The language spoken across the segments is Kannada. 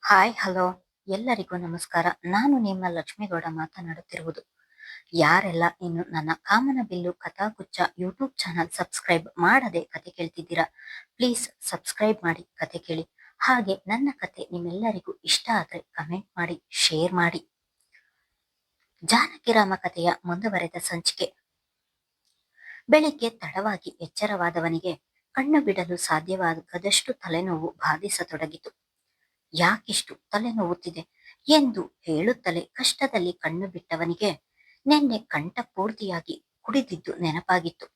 ಹಾಯ್ ಹಲೋ ಎಲ್ಲರಿಗೂ ನಮಸ್ಕಾರ. ನಾನು ನಿಮ್ಮ ಲಕ್ಷ್ಮೀಗೌಡ ಮಾತನಾಡುತ್ತಿರುವುದು. ಯಾರೆಲ್ಲ ಇನ್ನು ನನ್ನ ಕಾಮನಬಿಲ್ಲು ಕಥಾಗುಚ್ಛ ಯೂಟ್ಯೂಬ್ ಚಾನಲ್ ಸಬ್ಸ್ಕ್ರೈಬ್ ಮಾಡದೆ ಕತೆ ಕೇಳ್ತಿದ್ದೀರಾ, ಪ್ಲೀಸ್ ಸಬ್ಸ್ಕ್ರೈಬ್ ಮಾಡಿ ಕತೆ ಕೇಳಿ. ಹಾಗೆ ನನ್ನ ಕತೆ ನಿಮ್ಮೆಲ್ಲರಿಗೂ ಇಷ್ಟ ಆದ್ರೆ ಕಮೆಂಟ್ ಮಾಡಿ, ಶೇರ್ ಮಾಡಿ. ಜಾನಕಿರಾಮ ಕಥೆಯ ಮುಂದುವರೆದ ಸಂಚಿಕೆ. ಬೆಳಿಗ್ಗೆ ತಡವಾಗಿ ಎಚ್ಚರವಾದವನಿಗೆ ಕಣ್ಣು ಬಿಡಲು ಸಾಧ್ಯವಾಗದಷ್ಟು ತಲೆನೋವು ಬಾಧಿಸತೊಡಗಿತು. ಯಾಕಿಷ್ಟು ತಲೆನೋವುತ್ತಿದೆ ಎಂದು ಹೇಳುತ್ತಲೇ ಕಷ್ಟದಲ್ಲಿ ಕಣ್ಣು ಬಿಟ್ಟವನಿಗೆ ನಿನ್ನೆ ಕಂಠ ಪೂರ್ತಿಯಾಗಿ ಕುಡಿದಿದ್ದು ನೆನಪಾಗಿತ್ತು.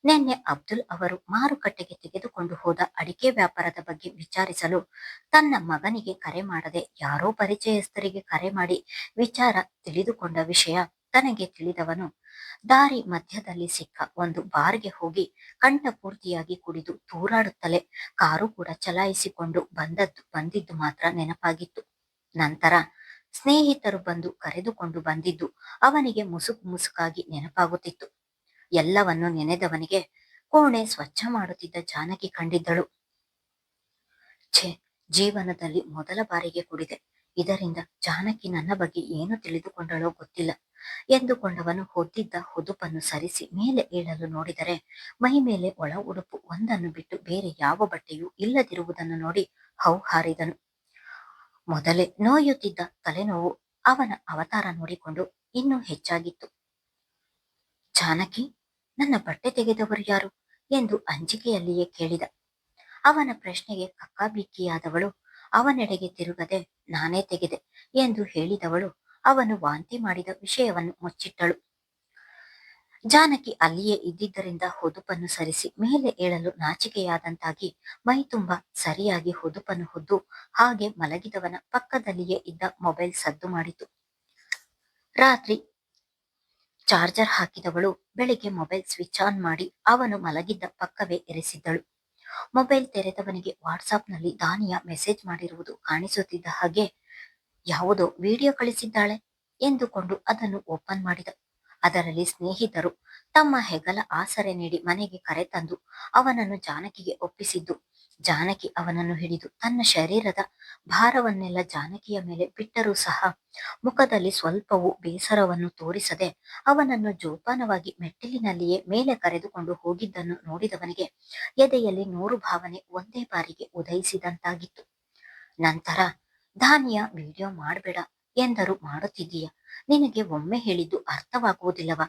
ನಿನ್ನೆ ಅಬ್ದುಲ್ ಅವರು ಮಾರುಕಟ್ಟೆಗೆ ತೆಗೆದುಕೊಂಡು ಹೋದ ಅಡಿಕೆ ವ್ಯಾಪಾರದ ಬಗ್ಗೆ ವಿಚಾರಿಸಲು ತನ್ನ ಮಗನಿಗೆ ಕರೆ ಮಾಡದೆ ಯಾರೋ ಪರಿಚಯಸ್ಥರಿಗೆ ಕರೆ ಮಾಡಿ ವಿಚಾರ ತಿಳಿದುಕೊಂಡ ವಿಷಯ ತನಗೆ ತಿಳಿದವನು ದಾರಿ ಮಧ್ಯದಲ್ಲಿ ಸಿಕ್ಕ ಒಂದು ಬಾರ್ಗೆ ಹೋಗಿ ಕಂಠ ಪೂರ್ತಿಯಾಗಿ ಕುಡಿದು ತೂರಾಡುತ್ತಲೇ ಕಾರು ಕೂಡ ಚಲಾಯಿಸಿಕೊಂಡು ಬಂದಿದ್ದು ಮಾತ್ರ ನೆನಪಾಗಿತ್ತು. ನಂತರ ಸ್ನೇಹಿತರು ಬಂದು ಕರೆದುಕೊಂಡು ಬಂದಿದ್ದು ಅವನಿಗೆ ಮುಸುಕಾಗಿ ನೆನಪಾಗುತ್ತಿತ್ತು. ಎಲ್ಲವನ್ನು ನೆನೆದವನಿಗೆ ಕೋಣೆ ಸ್ವಚ್ಛ ಮಾಡುತ್ತಿದ್ದ ಜಾನಕಿ ಕಂಡಿದ್ದಳು. ಛೇ, ಜೀವನದಲ್ಲಿ ಮೊದಲ ಬಾರಿಗೆ ಕುಡಿದೆ. ಇದರಿಂದ ಜಾನಕಿ ನನ್ನ ಬಗ್ಗೆ ಏನು ತಿಳಿದುಕೊಂಡಳೋ ಗೊತ್ತಿಲ್ಲ ಎಂದುಕೊಂಡವನು ಹೊದ್ದಿದ್ದ ಹುದುಪನ್ನು ಸರಿಸಿ ಮೇಲೆ ಏಳಲು ನೋಡಿದರೆ ಮೈ ಮೇಲೆ ಒಳ ಉಡುಪು ಒಂದನ್ನು ಬಿಟ್ಟು ಬೇರೆ ಯಾವ ಬಟ್ಟೆಯೂ ಇಲ್ಲದಿರುವುದನ್ನು ನೋಡಿ ಹೌಹಾರಿದನು. ಮೊದಲೇ ನೋಯುತ್ತಿದ್ದ ತಲೆನೋವು ಅವನ ಅವತಾರ ನೋಡಿಕೊಂಡು ಇನ್ನೂ ಹೆಚ್ಚಾಗಿತ್ತು. ಜಾನಕಿ, ನನ್ನ ಬಟ್ಟೆ ತೆಗೆದವರು ಯಾರು ಎಂದು ಅಂಜಿಕೆಯಲ್ಲಿಯೇ ಕೇಳಿದ. ಅವನ ಪ್ರಶ್ನೆಗೆ ಕಕ್ಕಾಬಿಕ್ಕಿಯಾದವಳು ಅವನೆಡೆಗೆ ತಿರುಗದೆ ನಾನೇ ತೆಗೆದೆ ಎಂದು ಹೇಳಿದವಳು ಅವನು ವಾಂತಿ ಮಾಡಿದ ವಿಷಯವನ್ನು ಮುಚ್ಚಿಟ್ಟಳು. ಜಾನಕಿ ಅಲ್ಲಿಯೇ ಇದ್ದಿದ್ದರಿಂದ ಹೊದುಪನ್ನು ಸರಿಸಿ ಮೇಲೆ ಏಳಲು ನಾಚಿಕೆಯಾದಂತಾಗಿ ಮೈ ತುಂಬ ಸರಿಯಾಗಿ ಹೊದುಪನ್ನು ಹೊದ್ದು ಹಾಗೆ ಮಲಗಿದವನ ಪಕ್ಕದಲ್ಲಿಯೇ ಇದ್ದ ಮೊಬೈಲ್ ಸದ್ದು ಮಾಡಿತು. ರಾತ್ರಿ ಚಾರ್ಜರ್ ಹಾಕಿದವಳು ಬೆಳಿಗ್ಗೆ ಮೊಬೈಲ್ ಸ್ವಿಚ್ ಆನ್ ಮಾಡಿ ಅವನು ಮಲಗಿದ್ದ ಪಕ್ಕವೇ ಇರಿಸಿದ್ದಳು. ಮೊಬೈಲ್ ತೆರೆದವನಿಗೆ ವಾಟ್ಸಾಪ್ನಲ್ಲಿ ದಾನಿಯ ಮೆಸೇಜ್ ಮಾಡಿರುವುದು ಕಾಣಿಸುತ್ತಿದ್ದ ಹಾಗೆ ಯಾವುದೋ ವಿಡಿಯೋ ಕಳಿಸಿದ್ದಾಳೆ ಎಂದುಕೊಂಡು ಅದನ್ನು ಓಪನ್ ಮಾಡಿದ. ಅದರಲ್ಲಿ ಸ್ನೇಹಿತರು ತಮ್ಮ ಹೆಗಲ ಆಸರೆ ನೀಡಿ ಮನೆಗೆ ಕರೆತಂದು ಅವನನ್ನು ಜಾನಕಿಗೆ ಒಪ್ಪಿಸಿದ್ದು, ಜಾನಕಿ ಅವನನ್ನು ಹಿಡಿದು ತನ್ನ ಶರೀರದ ಭಾರವನ್ನೆಲ್ಲ ಜಾನಕಿಯ ಮೇಲೆ ಬಿಟ್ಟರೂ ಸಹ ಮುಖದಲ್ಲಿ ಸ್ವಲ್ಪವೂ ಬೇಸರವನ್ನು ತೋರಿಸದೆ ಅವನನ್ನು ಜೋಪಾನವಾಗಿ ಮೆಟ್ಟಿಲಿನಲ್ಲಿಯೇ ಮೇಲೆ ಕರೆದುಕೊಂಡು ಹೋಗಿದ್ದನ್ನು ನೋಡಿದವನಿಗೆ ಎದೆಯಲ್ಲಿ 100 ಭಾವನೆ ಒಂದೇ ಬಾರಿಗೆ ಉದಯಿಸಿದಂತಾಗಿತ್ತು. ನಂತರ ದಾನಿಯ ವಿಡಿಯೋ ಮಾಡಬೇಡ ಎಂದರು ಮಾಡುತ್ತಿದ್ದೀಯ, ನಿನಗೆ ಒಮ್ಮೆ ಹೇಳಿದ್ದು ಅರ್ಥವಾಗುವುದಿಲ್ಲವಾ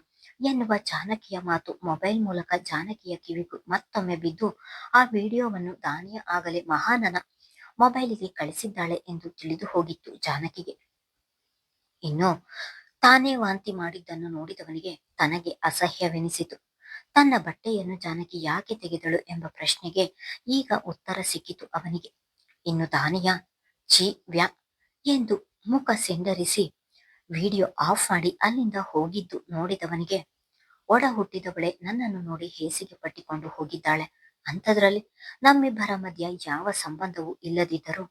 ಎನ್ನುವ ಜಾನಕಿಯ ಮಾತು ಮೊಬೈಲ್ ಮೂಲಕ ಜಾನಕಿಯ ಕಿವಿಗೂ ಮತ್ತೊಮ್ಮೆ ಬಿದ್ದು ಆ ವಿಡಿಯೋವನ್ನು ದಾನಿಯ ಆಗಲೇ ಮಹಾನನ ಮೊಬೈಲಿಗೆ ಕಳಿಸಿದ್ದಾಳೆ ಎಂದು ತಿಳಿದು ಹೋಗಿತ್ತು ಜಾನಕಿಗೆ. ಇನ್ನು ತಾನೇ ವಾಂತಿ ಮಾಡಿದ್ದನ್ನು ನೋಡಿದವನಿಗೆ ತನಗೆ ಅಸಹ್ಯವೆನಿಸಿತು. ತನ್ನ ಬಟ್ಟೆಯನ್ನು ಜಾನಕಿ ಯಾಕೆ ತೆಗೆದಳು ಎಂಬ ಪ್ರಶ್ನೆಗೆ ಈಗ ಉತ್ತರ ಸಿಕ್ಕಿತು ಅವನಿಗೆ. ಇನ್ನು ದಾನಿಯ ಛೀ ವ್ಯಾ ಎಂದು ಮುಖ ಸಿಂಡರಿಸಿ ವಿಡಿಯೋ ಆಫ್ ಮಾಡಿ ಅಲ್ಲಿಂದ ಹೋಗಿದ್ದು ನೋಡಿದವನಿಗೆ ಒಡ ಹುಟ್ಟಿದವಳೆ ನನ್ನನ್ನು ನೋಡಿ ಹೇಸಿಗೆ ಪಟ್ಟಿಕೊಂಡು ಹೋಗಿದ್ದಾಳೆ. ಅಂಥದ್ರಲ್ಲಿ ನಮ್ಮಿಬ್ಬರ ಮಧ್ಯ ಯಾವ ಸಂಬಂಧವೂ ಇಲ್ಲದಿದ್ದರೂ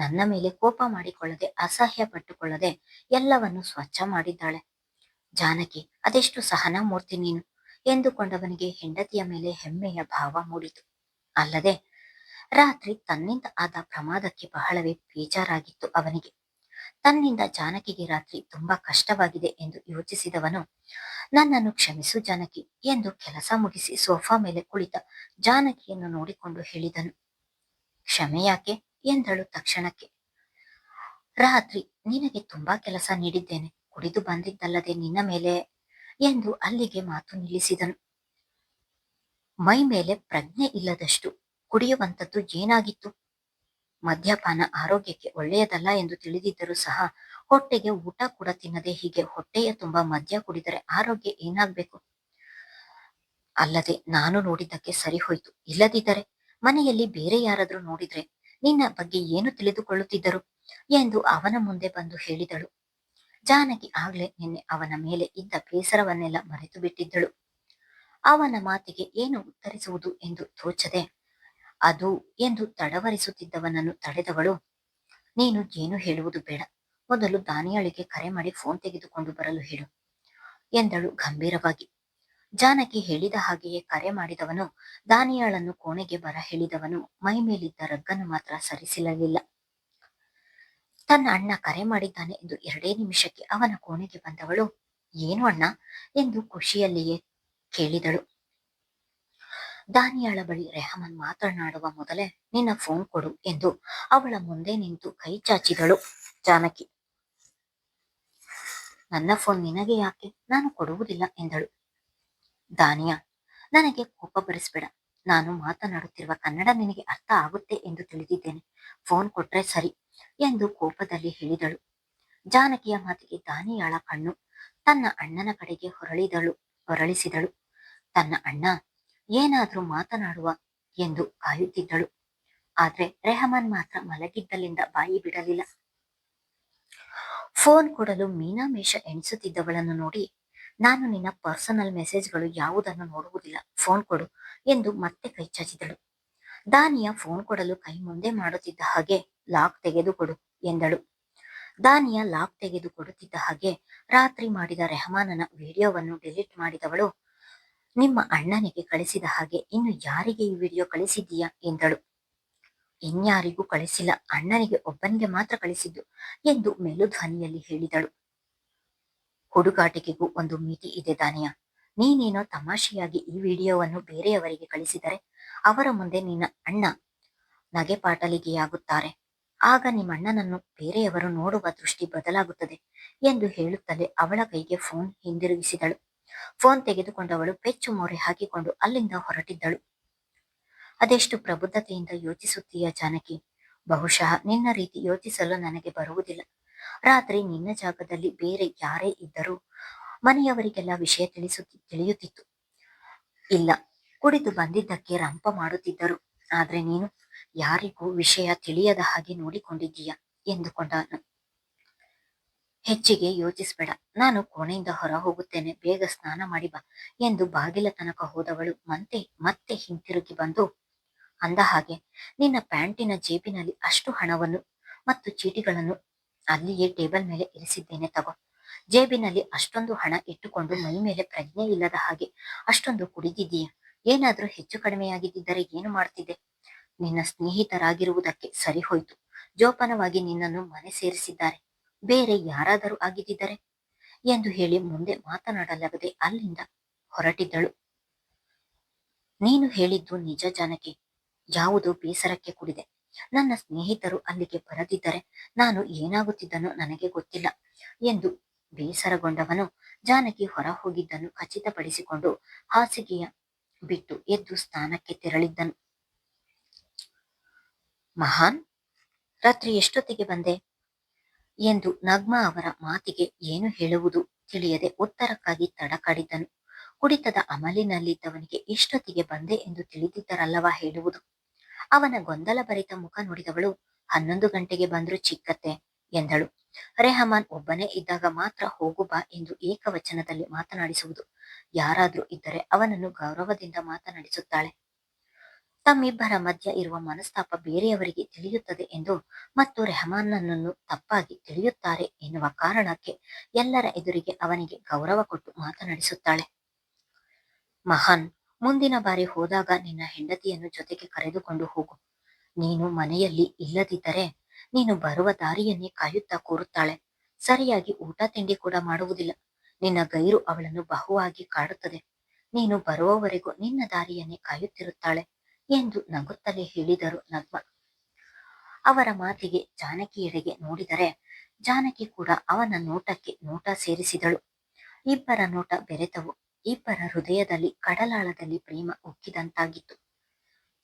ನನ್ನ ಮೇಲೆ ಕೋಪ ಮಾಡಿಕೊಳ್ಳದೆ ಅಸಹ್ಯ ಪಟ್ಟುಕೊಳ್ಳದೆ ಎಲ್ಲವನ್ನು ಸ್ವಚ್ಛ ಮಾಡಿದ್ದಾಳೆ. ಜಾನಕಿ, ಅದೆಷ್ಟು ಸಹನಾ ಮೂರ್ತಿ ನೀನು ಎಂದುಕೊಂಡವನಿಗೆ ಹೆಂಡತಿಯ ಮೇಲೆ ಹೆಮ್ಮೆಯ ಭಾವ ಮೂಡಿತು. ಅಲ್ಲದೆ ರಾತ್ರಿ ತನ್ನಿಂದ ಆದ ಪ್ರಮಾದಕ್ಕೆ ಬಹಳವೇ ಬೇಜಾರಾಗಿತ್ತು ಅವನಿಗೆ. ತನ್ನಿಂದ ಜಾನಕಿಗೆ ರಾತ್ರಿ ತುಂಬಾ ಕಷ್ಟವಾಗಿದೆ ಎಂದು ಯೋಚಿಸಿದವನು ನನ್ನನ್ನು ಕ್ಷಮಿಸು ಜಾನಕಿ ಎಂದು ಕೆಲಸ ಮುಗಿಸಿ ಸೋಫಾ ಮೇಲೆ ಕುಳಿತ ಜಾನಕಿಯನ್ನು ನೋಡಿಕೊಂಡು ಹೇಳಿದನು. ಕ್ಷಮೆ ಯಾಕೆ ಎಂದಳು ತಕ್ಷಣಕ್ಕೆ. ರಾತ್ರಿ ನಿನಗೆ ತುಂಬಾ ಕೆಲಸ ನೀಡಿದ್ದೇನೆ, ಕುಡಿದು ಬಂದಿದ್ದಲ್ಲದೆ ನಿನ್ನ ಮೇಲೆ ಎಂದು ಅಲ್ಲಿಗೆ ಮಾತು ನಿಲ್ಲಿಸಿದನು. ಮೈ ಮೇಲೆ ಪ್ರಜ್ಞೆ ಇಲ್ಲದಷ್ಟು ಕುಡಿಯುವಂಥದ್ದು ಏನಾಗಿತ್ತು? ಮದ್ಯಪಾನ ಆರೋಗ್ಯಕ್ಕೆ ಒಳ್ಳೆಯದಲ್ಲ ಎಂದು ತಿಳಿದಿದ್ದರೂ ಸಹ ಹೊಟ್ಟೆಗೆ ಊಟ ಕೂಡ ತಿನ್ನದೆ ಹೀಗೆ ಹೊಟ್ಟೆಯ ತುಂಬಾ ಮದ್ಯ ಕುಡಿದರೆ ಆರೋಗ್ಯ ಏನಾಗ್ಬೇಕು? ಅಲ್ಲದೆ ನಾನು ನೋಡಿದ್ದಕ್ಕೆ ಸರಿ ಹೋಯ್ತು, ಇಲ್ಲದಿದ್ದರೆ ಮನೆಯಲ್ಲಿ ಬೇರೆ ಯಾರಾದ್ರೂ ನೋಡಿದ್ರೆ ನಿನ್ನ ಬಗ್ಗೆ ಏನು ತಿಳಿದುಕೊಳ್ಳುತ್ತಿದ್ದರು ಎಂದು ಅವನ ಮುಂದೆ ಬಂದು ಹೇಳಿದಳು. ಜಾನಕಿ ಆಗ್ಲೇ ನಿನ್ನೆ ಅವನ ಮೇಲೆ ಇದ್ದ ಬೇಸರವನ್ನೆಲ್ಲ ಮರೆತು ಬಿಟ್ಟಿದ್ದಳು. ಅವನ ಮಾತಿಗೆ ಏನು ಉತ್ತರಿಸುವುದು ಎಂದು ತೋಚದೆ ಅದು ಎಂದು ತಡವರಿಸುತ್ತಿದ್ದವನನ್ನು ತಡೆದವಳು, ನೀನು ಏನು ಹೇಳುವುದು ಬೇಡ, ಮೊದಲು ದಾನಿಯಾಳಿಗೆ ಕರೆ ಮಾಡಿ ಫೋನ್ ತೆಗೆದುಕೊಂಡು ಬರಲು ಹೇಳು ಎಂದಳು ಗಂಭೀರವಾಗಿ. ಜಾನಕಿ ಹೇಳಿದ ಹಾಗೆಯೇ ಕರೆ ಮಾಡಿದವನು ದಾನಿಯಾಳನ್ನು ಕೋಣೆಗೆ ಬರ ಹೇಳಿದವನು ಮೈ ಮೇಲಿದ್ದ ರಗ್ಗನ್ನು ಮಾತ್ರ ಸರಿಸಿರಲಿಲ್ಲ. ತನ್ನ ಅಣ್ಣ ಕರೆ ಮಾಡಿದ್ದಾನೆ ಎಂದು 2 ನಿಮಿಷಕ್ಕೆ ಅವನ ಕೋಣೆಗೆ ಬಂದವಳು, ಏನು ಅಣ್ಣ ಎಂದು ಖುಷಿಯಲ್ಲಿಯೇ ಕೇಳಿದಳು. ದಾನಿಯಾಳ ಬಳಿ ರೆಹಮಾನ್ ಮಾತನಾಡುವ ಮೊದಲೇ, ನಿನ್ನ ಫೋನ್ ಕೊಡು ಎಂದು ಅವಳ ಮುಂದೆ ನಿಂತು ಕೈ ಚಾಚಿದಳು ಜಾನಕಿ. ನನ್ನ ಫೋನ್ ನಿನಗೆ ಯಾಕೆ, ನಾನು ಕೊಡುವುದಿಲ್ಲ ಎಂದಳು. ದಾನಿಯಾ, ನನಗೆ ಕೋಪ ಬರಿಸ್ಬೇಡ. ನಾನು ಮಾತನಾಡುತ್ತಿರುವ ಕನ್ನಡ ನಿನಗೆ ಅರ್ಥ ಆಗುತ್ತೆ ಎಂದು ತಿಳಿದಿದ್ದೇನೆ. ಫೋನ್ ಕೊಟ್ರೆ ಸರಿ ಎಂದು ಕೋಪದಲ್ಲಿ ಹೇಳಿದಳು. ಜಾನಕಿಯ ಮಾತಿಗೆ ದಾನಿಯಾಳ ಕಣ್ಣು ತನ್ನ ಅಣ್ಣನ ಕಡೆಗೆ ಹೊರಳಿಸಿದಳು. ತನ್ನ ಅಣ್ಣ ಏನಾದ್ರೂ ಮಾತನಾಡುವ ಎಂದು ಕಾಯುತ್ತಿದ್ದಳು. ಆದ್ರೆ ರೆಹಮಾನ್ ಮಾತ್ರ ಮಲಗಿದ್ದಲ್ಲಿಂದ ಬಾಯಿ ಬಿಡಲಿಲ್ಲ. ಫೋನ್ ಕೊಡಲು ಮೀನಾಮೇಷ ಎಣಿಸುತ್ತಿದ್ದವಳನ್ನು ನೋಡಿ, ನಾನು ನಿನ್ನ ಪರ್ಸನಲ್ ಮೆಸೇಜ್ಗಳು ಯಾವುದನ್ನು ನೋಡುವುದಿಲ್ಲ, ಫೋನ್ ಕೊಡು ಎಂದು ಮತ್ತೆ ಕೈ ಚಾಚಿದಳು. ದಾನಿಯಾ ಫೋನ್ ಕೊಡಲು ಕೈ ಮುಂದೆ ಮಾಡುತ್ತಿದ್ದ ಹಾಗೆ, ಲಾಕ್ ತೆಗೆದುಕೊಡು ಎಂದಳು. ದಾನಿಯಾ ಲಾಕ್ ತೆಗೆದು ಕೊಡುತ್ತಿದ್ದ ಹಾಗೆ ರಾತ್ರಿ ಮಾಡಿದ ರೆಹಮಾನನ ವಿಡಿಯೋವನ್ನು ಡಿಲೀಟ್ ಮಾಡಿದವಳು, ನಿಮ್ಮ ಅಣ್ಣನಿಗೆ ಕಳಿಸಿದ ಹಾಗೆ ಇನ್ನು ಯಾರಿಗೆ ಈ ವಿಡಿಯೋ ಕಳಿಸಿದ್ದೀಯಾ ಎಂದಳು. ಇನ್ಯಾರಿಗೂ ಕಳಿಸಿಲ್ಲ, ಅಣ್ಣನಿಗೆ ಒಬ್ಬನಿಗೆ ಮಾತ್ರ ಕಳಿಸಿದ್ದು ಎಂದು ಮೆಲು ಧ್ವನಿಯಲ್ಲಿ ಹೇಳಿದಳು. ಹುಡುಗಾಟಿಕೆಗೂ ಒಂದು ಮಿತಿ ಇದೆ ದಾನಿಯಾ. ನೀನೇನೋ ತಮಾಷೆಯಾಗಿ ಈ ವಿಡಿಯೋವನ್ನು ಬೇರೆಯವರಿಗೆ ಕಳಿಸಿದರೆ ಅವರ ಮುಂದೆ ನಿನ್ನ ಅಣ್ಣ ನಗೆಪಾಟಲಿಗೆಯಾಗುತ್ತಾರೆ. ಆಗ ನಿಮ್ಮಣ್ಣನನ್ನು ಬೇರೆಯವರು ನೋಡುವ ದೃಷ್ಟಿ ಬದಲಾಗುತ್ತದೆ ಎಂದು ಹೇಳುತ್ತಲೇ ಅವಳ ಕೈಗೆ ಫೋನ್ ಹಿಂದಿರುಗಿಸಿದಳು. ಫೋನ್ ತೆಗೆದುಕೊಂಡವಳು ಪೆಚ್ಚು ಮೋರೆ ಹಾಕಿಕೊಂಡು ಅಲ್ಲಿಂದ ಹೊರಟಿದ್ದಳು. ಅದೆಷ್ಟು ಪ್ರಬುದ್ಧತೆಯಿಂದ ಯೋಚಿಸುತ್ತೀಯ ಜಾನಕಿ. ಬಹುಶಃ ನಿನ್ನ ರೀತಿ ಯೋಚಿಸಲು ನನಗೆ ಬರುವುದಿಲ್ಲ. ರಾತ್ರಿ ನಿನ್ನ ಜಾಗದಲ್ಲಿ ಬೇರೆ ಯಾರೇ ಇದ್ದರೂ ಮನೆಯವರಿಗೆಲ್ಲ ವಿಷಯ ತಿಳಿಯುತ್ತಿತ್ತು. ಇಲ್ಲ, ಕುಡಿದು ಬಂದಿದ್ದಕ್ಕೆ ರಂಪ ಮಾಡುತ್ತಿದ್ದರು. ಆದ್ರೆ ನೀನು ಯಾರಿಗೂ ವಿಷಯ ತಿಳಿಯದ ಹಾಗೆ ನೋಡಿಕೊಂಡಿದ್ದೀಯ ಎಂದುಕೊಂಡನು. ಹೆಚ್ಚಿಗೆ ಯೋಚಿಸ್ಬೇಡ, ನಾನು ಕೋಣೆಯಿಂದ ಹೊರ ಹೋಗುತ್ತೇನೆ, ಬೇಗ ಸ್ನಾನ ಮಾಡಿ ಬಾ ಎಂದು ಬಾಗಿಲ ತನಕ ಹೋದವಳು ಮತ್ತೆ ಹಿಂತಿರುಗಿ ಬಂದು ಅಂದ ಹಾಗೆ, ನಿನ್ನ ಪ್ಯಾಂಟಿನ ಜೇಬಿನಲ್ಲಿ ಅಷ್ಟು ಹಣವನ್ನು ಮತ್ತು ಚೀಟಿಗಳನ್ನು ಅಲ್ಲಿಯೇ ಟೇಬಲ್ ಮೇಲೆ ಇರಿಸಿದ್ದೇನೆ, ತಗೋ. ಜೇಬಿನಲ್ಲಿ ಅಷ್ಟೊಂದು ಹಣ ಇಟ್ಟುಕೊಂಡು ಮೈ ಮೇಲೆ ಪ್ರಜ್ಞೆ ಇಲ್ಲದ ಹಾಗೆ ಅಷ್ಟೊಂದು ಕುಡಿದಿದ್ದೀಯ. ಏನಾದ್ರೂ ಹೆಚ್ಚು ಕಡಿಮೆಯಾಗಿದ್ದರೆ ಏನು ಮಾಡ್ತಿದ್ದೆ? ನಿನ್ನ ಸ್ನೇಹಿತರಾಗಿರುವುದಕ್ಕೆ ಸರಿ ಹೋಯ್ತು. ಜೋಪಾನವಾಗಿ ನಿನ್ನನ್ನು ಮನೆ ಸೇರಿಸಿದ್ದಾರೆ. ಬೇರೆ ಯಾರಾದರೂ ಆಗಿದ್ದರೆ ಎಂದು ಹೇಳಿ ಮುಂದೆ ಮಾತನಾಡಲಾಗದೆ ಅಲ್ಲಿಂದ ಹೊರಟಿದ್ದಳು. ನೀನು ಹೇಳಿದ್ದು ನಿಜ ಜಾನಕಿ. ಯಾವುದೋ ಬೇಸರಕ್ಕೆ ಕುಡಿದೆ. ನನ್ನ ಸ್ನೇಹಿತರು ಅಲ್ಲಿಗೆ ಬರದಿದ್ದರೆ ನಾನು ಏನಾಗುತ್ತಿದ್ದನೋ ನನಗೆ ಗೊತ್ತಿಲ್ಲ ಎಂದು ಬೇಸರಗೊಂಡವನು ಜಾನಕಿ ಹೊರ ಹೋಗಿದ್ದನ್ನು ಖಚಿತಪಡಿಸಿಕೊಂಡು ಹಾಸಿಗೆಯ ಬಿಟ್ಟು ಎದ್ದು ಸ್ನಾನಕ್ಕೆ ತೆರಳಿದ್ದನು. ಮಹಾನ್, ರಾತ್ರಿ ಎಷ್ಟೊತ್ತಿಗೆ ಬಂದೆ ಎಂದು ನಗ್ಮಾ ಅವರ ಮಾತಿಗೆ ಏನು ಹೇಳುವುದು ತಿಳಿಯದೆ ಉತ್ತರಕ್ಕಾಗಿ ತಡಕಾಡಿದ್ದನು. ಕುಡಿತದ ಅಮಲಿನಲ್ಲಿದ್ದವನಿಗೆ ಇಷ್ಟೊತ್ತಿಗೆ ಬಂದೆ ಎಂದು ತಿಳಿದಿದ್ದರಲ್ಲವಾ ಹೇಳುವುದು. ಅವನ ಗೊಂದಲಭರಿತ ಮುಖ ನೋಡಿದವಳು, 11 ಗಂಟೆಗೆ ಬಂದ್ರು ಚಿಕ್ಕತ್ತೆ ಎಂದಳು. ರೆಹಮಾನ್ ಒಬ್ಬನೇ ಇದ್ದಾಗ ಮಾತ್ರ ಹೋಗು ಬಾ ಎಂದು ಏಕವಚನದಲ್ಲಿ ಮಾತನಾಡಿಸುವುದು. ಯಾರಾದ್ರೂ ಇದ್ದರೆ ಅವನನ್ನು ಗೌರವದಿಂದ ಮಾತನಾಡಿಸುತ್ತಾಳೆ. ತಮ್ಮಿಬ್ಬರ ಮಧ್ಯ ಇರುವ ಮನಸ್ತಾಪ ಬೇರೆಯವರಿಗೆ ತಿಳಿಯುತ್ತದೆ ಎಂದು ಮತ್ತು ರೆಹಮಾನ್ನನ್ನು ತಪ್ಪಾಗಿ ತಿಳಿಯುತ್ತಾರೆ ಎನ್ನುವ ಕಾರಣಕ್ಕೆ ಎಲ್ಲರ ಎದುರಿಗೆ ಅವನಿಗೆ ಗೌರವ ಕೊಟ್ಟು ಮಾತನಾಡಿಸುತ್ತಾಳೆ. ಮಹಾನ್, ಮುಂದಿನ ಬಾರಿ ಹೋದಾಗ ನಿನ್ನ ಹೆಂಡತಿಯನ್ನು ಜೊತೆಗೆ ಕರೆದುಕೊಂಡು ಹೋಗು. ನೀನು ಮನೆಯಲ್ಲಿ ಇಲ್ಲದಿದ್ದರೆ ನೀನು ಬರುವ ದಾರಿಯನ್ನೇ ಕಾಯುತ್ತಾ ಕೂರುತ್ತಾಳೆ. ಸರಿಯಾಗಿ ಊಟ ತಿಂಡಿ ಕೂಡ ಮಾಡುವುದಿಲ್ಲ. ನಿನ್ನ ಗೈರು ಅವಳನ್ನು ಬಹುವಾಗಿ ಕಾಡುತ್ತದೆ. ನೀನು ಬರುವವರೆಗೂ ನಿನ್ನ ದಾರಿಯನ್ನೇ ಕಾಯುತ್ತಿರುತ್ತಾಳೆ ಎಂದು ನಗುತ್ತಲೇ ಹೇಳಿದರು ನಗ್ಮ. ಅವರ ಮಾತಿಗೆ ಜಾನಕಿಯೆಡೆಗೆ ನೋಡಿದರೆ ಜಾನಕಿ ಕೂಡ ಅವನ ನೋಟಕ್ಕೆ ನೋಟ ಸೇರಿಸಿದಳು. ಇಬ್ಬರ ನೋಟ ಬೆರೆತವು. ಇಬ್ಬರ ಹೃದಯದಲ್ಲಿ ಕಡಲಾಳದಲ್ಲಿ ಪ್ರೇಮ ಉಕ್ಕಿದಂತಾಗಿತ್ತು.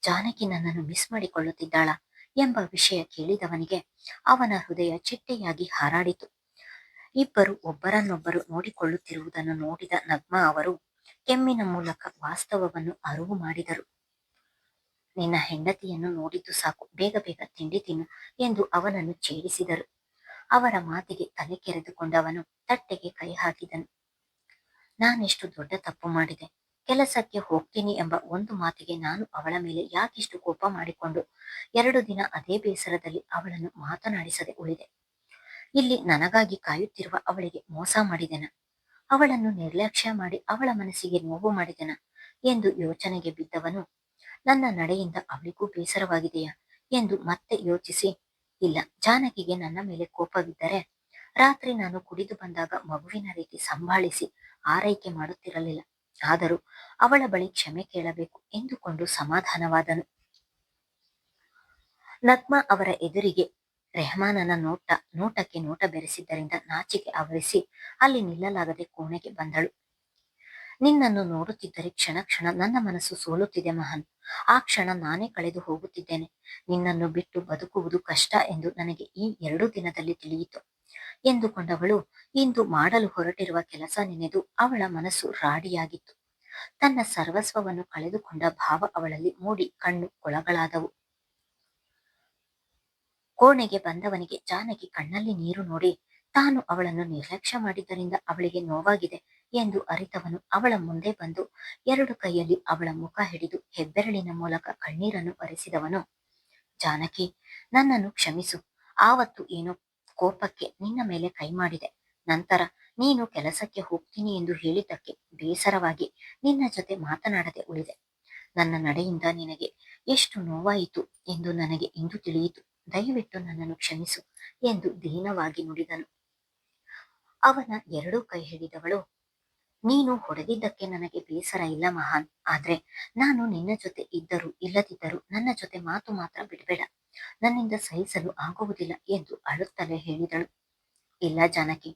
ಜಾನಕಿ ನನ್ನನ್ನು ಮಿಸ್ ಮಾಡಿಕೊಳ್ಳುತ್ತಿದ್ದಾಳ ಎಂಬ ವಿಷಯ ಕೇಳಿದವನಿಗೆ ಅವನ ಹೃದಯ ಚಿಟ್ಟೆಯಾಗಿ ಹಾರಾಡಿತು. ಇಬ್ಬರು ಒಬ್ಬರನ್ನೊಬ್ಬರು ನೋಡಿಕೊಳ್ಳುತ್ತಿರುವುದನ್ನು ನೋಡಿದ ನಗ್ಮಾ ಅವರು ಕೆಮ್ಮಿನ ಮೂಲಕ ವಾಸ್ತವವನ್ನು ಅರಿವು ಮಾಡಿದರು. ನಿನ್ನ ಹೆಂಡತಿಯನ್ನು ನೋಡಿದ್ದು ಸಾಕು, ಬೇಗ ಬೇಗ ತಿಂಡಿ ತಿನ್ನು ಎಂದು ಅವನನ್ನು ಛೇಡಿಸಿದರು. ಅವರ ಮಾತಿಗೆ ತಲೆ ಕೆರೆದುಕೊಂಡವನು ತಟ್ಟೆಗೆ ಕೈ ಹಾಕಿದನು. ನಾನೆಷ್ಟು ದೊಡ್ಡ ತಪ್ಪು ಮಾಡಿದೆ. ಕೆಲಸಕ್ಕೆ ಹೋಗ್ತೀನಿ ಎಂಬ ಒಂದು ಮಾತಿಗೆ ನಾನು ಅವಳ ಮೇಲೆ ಯಾಕಿಷ್ಟು ಕೋಪ ಮಾಡಿಕೊಂಡು 2 ದಿನ ಅದೇ ಬೇಸರದಲ್ಲಿ ಅವಳನ್ನು ಮಾತನಾಡಿಸದೆ ಉಳಿದೆ. ಇಲ್ಲಿ ನನಗಾಗಿ ಕಾಯುತ್ತಿರುವ ಅವಳಿಗೆ ಮೋಸ ಮಾಡಿದೆನ? ಅವಳನ್ನು ನಿರ್ಲಕ್ಷ್ಯ ಮಾಡಿ ಅವಳ ಮನಸ್ಸಿಗೆ ನೋವು ಮಾಡಿದೆನ ಎಂದು ಯೋಚನೆಗೆ ಬಿದ್ದವನು, ನನ್ನ ನಡೆಯಿಂದ ಅವಳಿಗೂ ಬೇಸರವಾಗಿದೆಯಾ ಎಂದು ಮತ್ತೆ ಯೋಚಿಸಿ, ಇಲ್ಲ, ಜಾನಕಿಗೆ ನನ್ನ ಮೇಲೆ ಕೋಪವಿದ್ದರೆ ರಾತ್ರಿ ನಾನು ಕುಡಿದು ಬಂದಾಗ ಮಗುವಿನ ರೀತಿ ಸಂಭಾಳಿಸಿ ಆರೈಕೆ ಮಾಡುತ್ತಿರಲಿಲ್ಲ. ಆದರೂ ಅವಳ ಬಳಿ ಕ್ಷಮೆ ಕೇಳಬೇಕು ಎಂದುಕೊಂಡು ಸಮಾಧಾನವಾದನು. ನಗ್ಮಾ ಅವರ ಎದುರಿಗೆ ರೆಹಮಾನನ ನೋಟಕ್ಕೆ ನೋಟ ಬೆರೆಸಿದ್ದರಿಂದ ನಾಚಿಕೆ ಆವರಿಸಿ ಅಲ್ಲಿ ನಿಲ್ಲಲಾಗದೆ ಕೋಣೆಗೆ ಬಂದಳು. ನಿನ್ನನ್ನು ನೋಡುತ್ತಿದ್ದರೆ ಕ್ಷಣ ಕ್ಷಣ ನನ್ನ ಮನಸ್ಸು ಸೋಲುತ್ತಿದೆ ಮಹಾನ್. ಆ ಕ್ಷಣ ನಾನೇ ಕಳೆದು ಹೋಗುತ್ತಿದ್ದೇನೆ. ನಿನ್ನನ್ನು ಬಿಟ್ಟು ಬದುಕುವುದು ಕಷ್ಟ ಎಂದು ನನಗೆ ಈ 2 ದಿನದಲ್ಲಿ ತಿಳಿಯಿತು ಎಂದುಕೊಂಡವಳು ಇಂದು ಮಾಡಲು ಹೊರಟಿರುವ ಕೆಲಸ ನೆನೆದು ಅವಳ ಮನಸ್ಸು ರಾಡಿಯಾಗಿತ್ತು. ತನ್ನ ಸರ್ವಸ್ವವನ್ನು ಕಳೆದುಕೊಂಡ ಭಾವ ಅವಳಲ್ಲಿ ಮೂಡಿ ಕಣ್ಣು ಕೊಳಗಳಾದವು. ಕೋಣೆಗೆ ಬಂದವನಿಗೆ ಜಾನಕಿ ಕಣ್ಣಲ್ಲಿ ನೀರು ನೋಡಿ ತಾನು ಅವಳನ್ನು ನಿರ್ಲಕ್ಷ್ಯ ಮಾಡಿದ್ದರಿಂದ ಅವಳಿಗೆ ನೋವಾಗಿದೆ ಎಂದು ಅರಿತವನು ಅವಳ ಮುಂದೆ ಬಂದು 2 ಕೈಯಲ್ಲಿ ಅವಳ ಮುಖ ಹಿಡಿದು ಹೆಬ್ಬೆರಳಿನ ಮೂಲಕ ಕಣ್ಣೀರನ್ನು ಒರೆಸಿದವನು, ಜಾನಕಿ, ನನ್ನನ್ನು ಕ್ಷಮಿಸು. ಆವತ್ತು ಏನೋ ಕೋಪಕ್ಕೆ ನಿನ್ನ ಮೇಲೆ ಕೈ ಮಾಡಿದೆ. ನಂತರ ನೀನು ಕೆಲಸಕ್ಕೆ ಹೋಗ್ತೀನಿ ಎಂದು ಹೇಳಿದ್ದಕ್ಕೆ ಬೇಸರವಾಗಿ ನಿನ್ನ ಜೊತೆ ಮಾತನಾಡದೆ ಉಳಿದೆ. ನನ್ನ ನಡೆಯಿಂದ ನಿನಗೆ ಎಷ್ಟು ನೋವಾಯಿತು ಎಂದು ನನಗೆ ಇಂದು ತಿಳಿಯಿತು. ದಯವಿಟ್ಟು ನನ್ನನ್ನು ಕ್ಷಮಿಸು ಎಂದು ದೀನವಾಗಿ ನುಡಿದನು. ಅವನ 2 ಕೈ ಹಿಡಿದವಳು, ನೀನು ಹೊಡೆದಿದ್ದಕ್ಕೆ ನನಗೆ ಬೇಸರ ಇಲ್ಲ ಮಹಾನ್. ಆದ್ರೆ ನಾನು ನಿನ್ನ ಜೊತೆ ಇದ್ದರೂ ಇಲ್ಲದಿದ್ದರೂ ನನ್ನ ಜೊತೆ ಮಾತು ಮಾತ್ರ ಬಿಡಬೇಡ. ನನ್ನಿಂದ ಸಹಿಸಲು ಆಗುವುದಿಲ್ಲ ಎಂದು ಅಳುತ್ತಲೇ ಹೇಳಿದಳು. ಇಲ್ಲ ಜಾನಕಿ,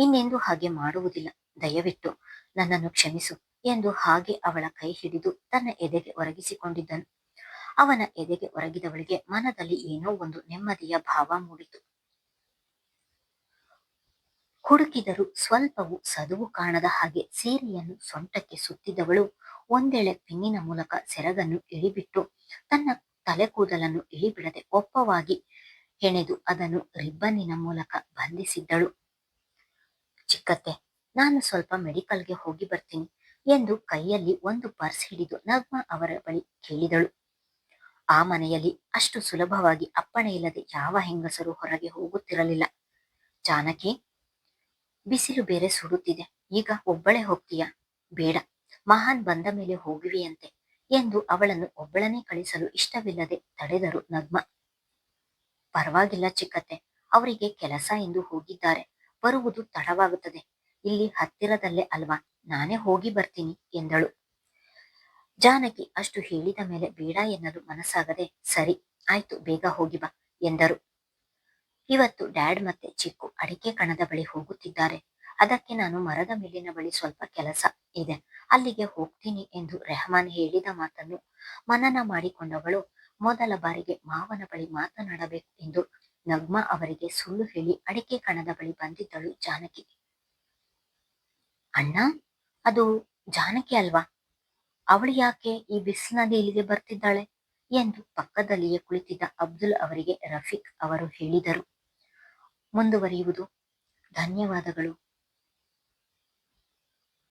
ಇನ್ನೆಂದು ಹಾಗೆ ಮಾಡುವುದಿಲ್ಲ. ದಯವಿಟ್ಟು ನನ್ನನ್ನು ಕ್ಷಮಿಸು ಎಂದು ಹಾಗೆ ಅವಳ ಕೈ ಹಿಡಿದು ತನ್ನ ಎದೆಗೆ ಒರಗಿಸಿಕೊಂಡಿದ್ದನು. ಅವನ ಎದೆಗೆ ಒರಗಿದವಳಿಗೆ ಮನದಲ್ಲಿ ಏನೋ ಒಂದು ನೆಮ್ಮದಿಯ ಭಾವ ಮೂಡಿತು. ಹುಡುಕಿದರೂ ಸ್ವಲ್ಪವೂ ಸದುವು ಕಾಣದ ಹಾಗೆ ಸೀರೆಯನ್ನು ಸೊಂಟಕ್ಕೆ ಸುತ್ತಿದವಳು ಒಂದೆಳೆ ಪಿನ್ನಿನ ಮೂಲಕ ಸೆರಗನ್ನು ಇಳಿಬಿಟ್ಟು ತನ್ನ ತಲೆ ಕೂದಲನ್ನು ಇಳಿಬಿಡದೆ ಒಪ್ಪವಾಗಿ ಹೆಣೆದು ಅದನ್ನು ರಿಬ್ಬನ್ನಿನ ಮೂಲಕ ಬಂಧಿಸಿದ್ದಳು. ಚಿಕ್ಕತ್ತೆ, ನಾನು ಸ್ವಲ್ಪ ಮೆಡಿಕಲ್ಗೆ ಹೋಗಿ ಬರ್ತೀನಿ ಎಂದು ಕೈಯಲ್ಲಿ ಒಂದು ಪರ್ಸ್ ಹಿಡಿದು ನಗ್ಮಾ ಅವರ ಬಳಿ ಕೇಳಿದಳು. ಆ ಮನೆಯಲ್ಲಿ ಅಷ್ಟು ಸುಲಭವಾಗಿ ಅಪ್ಪಣೆ ಇಲ್ಲದೆ ಯಾವ ಹೆಂಗಸರು ಹೊರಗೆ ಹೋಗುತ್ತಿರಲಿಲ್ಲ. ಜಾನಕಿ, ಬಿಸಿಲು ಬೇರೆ ಸುಡುತ್ತಿದೆ. ಈಗ ಒಬ್ಬಳೇ ಹೋಗ್ತೀಯಾ? ಬೇಡ, ಮಹಾನ್ ಬಂದ ಮೇಲೆ ಹೋಗುವಿಯಂತೆ ಎಂದು ಅವಳನ್ನು ಒಬ್ಬಳನ್ನೇ ಕಳಿಸಲು ಇಷ್ಟವಿಲ್ಲದೆ ತಡೆದರು ನಗ್ಮಾ. ಪರವಾಗಿಲ್ಲ ಚಿಕ್ಕತ್ತೆ, ಅವರಿಗೆ ಕೆಲಸ ಎಂದು ಹೋಗಿದ್ದಾರೆ. ಬರುವುದು ತಡವಾಗುತ್ತದೆ. ಇಲ್ಲಿ ಹತ್ತಿರದಲ್ಲೇ ಅಲ್ವಾ, ನಾನೇ ಹೋಗಿ ಬರ್ತೀನಿ ಎಂದಳು. ಜಾನಕಿ ಅಷ್ಟು ಹೇಳಿದ ಮೇಲೆ ಬೇಡ ಎನ್ನಲು ಮನಸ್ಸಾಗದೆ, ಸರಿ ಆಯ್ತು, ಬೇಗ ಹೋಗಿ ಬಾ ಎಂದರು. ಇವತ್ತು ಡ್ಯಾಡ್ ಮತ್ತೆ ಚಿಕ್ಕು ಅಡಿಕೆ ಕಣದ ಬಳಿ ಹೋಗುತ್ತಿದ್ದಾರೆ. ಅದಕ್ಕೆ ನಾನು ಮರದ ಮಿಲ್ಲಿನ ಬಳಿ ಸ್ವಲ್ಪ ಕೆಲಸ ಇದೆ, ಅಲ್ಲಿಗೆ ಹೋಗ್ತೀನಿ ಎಂದು ರೆಹಮಾನ್ ಹೇಳಿದ ಮಾತನ್ನು ಮನನ ಮಾಡಿಕೊಂಡವಳು ಮೊದಲ ಬಾರಿಗೆ ಮಾವನ ಬಳಿ ಮಾತನಾಡಬೇಕು ಎಂದು ನಗ್ಮಾ ಅವರಿಗೆ ಸುಳ್ಳು ಹೇಳಿ ಅಡಿಕೆ ಕಣದ ಬಳಿ ಬಂದಿದ್ದಳು ಜಾನಕಿ. ಅಣ್ಣ, ಅದು ಜಾನಕಿ ಅಲ್ವಾ? ಅವಳು ಯಾಕೆ ಈ ಬಿಸಿಲಿನಲ್ಲಿ ಇಲ್ಲಿಗೆ ಬರ್ತಿದ್ದಾಳೆ ಎಂದು ಪಕ್ಕದಲ್ಲಿಯೇ ಕುಳಿತಿದ್ದ ಅಬ್ದುಲ್ ಅವರಿಗೆ ರಫೀಕ್ ಅವರು ಹೇಳಿದರು. ಮುಂದುವರಿಯುವುದು. ಧನ್ಯವಾದಗಳು.